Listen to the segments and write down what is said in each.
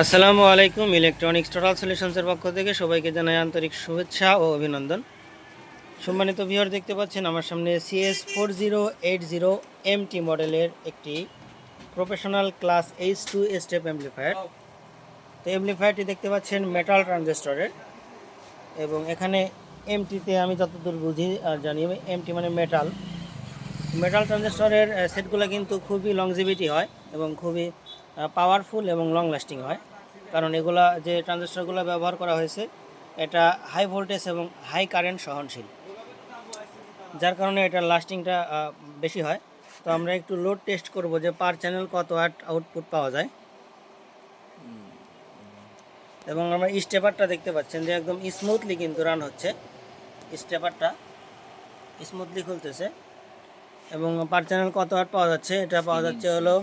আসসালামু আলাইকুম। Electronics total সলিউশনসের পক্ষ থেকে সবাইকে জানাই আন্তরিক শুভেচ্ছা ও অভিনন্দন। সম্মানিত ভিউয়ার, দেখতে পাচ্ছেন আমার সামনে CS4080 মডেলের একটি professional class H2 step amplifier. তো অ্যাম্পলিফায়ারটি দেখতে পাচ্ছেন মেটাল ট্রানজিস্টরের, এবং এখানে এমটিতে আমি যতদূর বুঝি আর জানি, এমটি মানে মেটাল ট্রানজিস্টরের সেটগুলো কিন্তু খুবই লংজিভিটি হয় এবং খুবই পাওয়ারফুল এবং লং লাস্টিং হয়, কারণ এগুলা যে ট্রানজিস্টরগুলো ব্যবহার করা হয়েছে এটা হাই ভোল্টেজ এবং হাই কারেন্ট সহনশীল, যার কারণে এটার লাস্টিংটা বেশি হয়। তো আমরা একটু লোড টেস্ট করব যে পার চ্যানেল কত ওয়াট আউটপুট পাওয়া যায়। এবং আমরা স্টেপারটা দেখতে পাচ্ছেন যে একদম স্মুথলি কিন্তু রান হচ্ছে, স্টেপারটা স্মুথলি খুলতেছে। এবং পার চ্যানেল কত ওয়াট পাওয়া যাচ্ছে, এটা পাওয়া যাচ্ছে হলো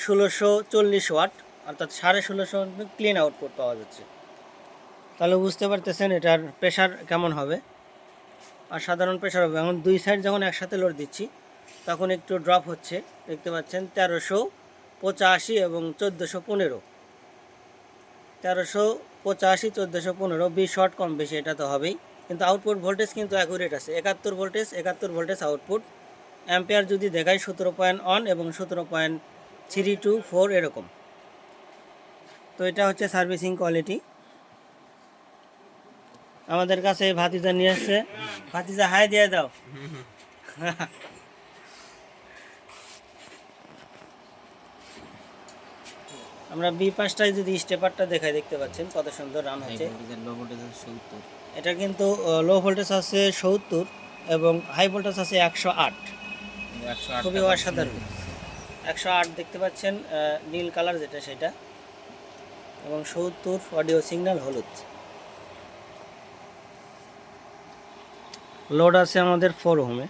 1640 ওয়াট, অর্থাৎ 1650 ক্লিন আউটপুট পাওয়া যাচ্ছে। তাহলে বুঝতে পারতেছেন এটার প্রেশার কেমন হবে, আর সাধারণ প্রেশার হবে। এখন দুই সাইড যখন একসাথে লোড দিচ্ছি তখন একটু ড্রপ হচ্ছে, দেখতে পাচ্ছেন 1385 এবং 1415, 1385 1415, 20 ওয়াট কম বেশি এটা তো হবেই। কিন্তু আউটপুট ভোল্টেজ কিন্তু অ্যাকুরেট আছে, 71 ভোল্টেজ আউটপুট। অ্যাম্পিয়ার যদি দেখায় 17.1 এবং 17.324 এরকম। তো এটা হচ্ছে সার্ভিসিং কোয়ালিটি। আমাদের কাছে ভাতিজা নিয়ে আসছে, ভাতিজা হাই দিয়ে দাও। আমরা বি5টায় যদি স্টেপারটা দেখাই, দেখতে পাচ্ছেন কত সুন্দর রান হচ্ছে। এটা কিন্তু লো ভোল্টেজ আছে 70 এবং হাই ভোল্টেজ আছে 108, খুবই অসাধারণ। 108 দেখতে পাচ্ছেন, নীল কালার যেটা সেটা, এবং 70 অডিও সিগন্যাল হলুদ। লোড আছে আমাদের 4 ওহমে।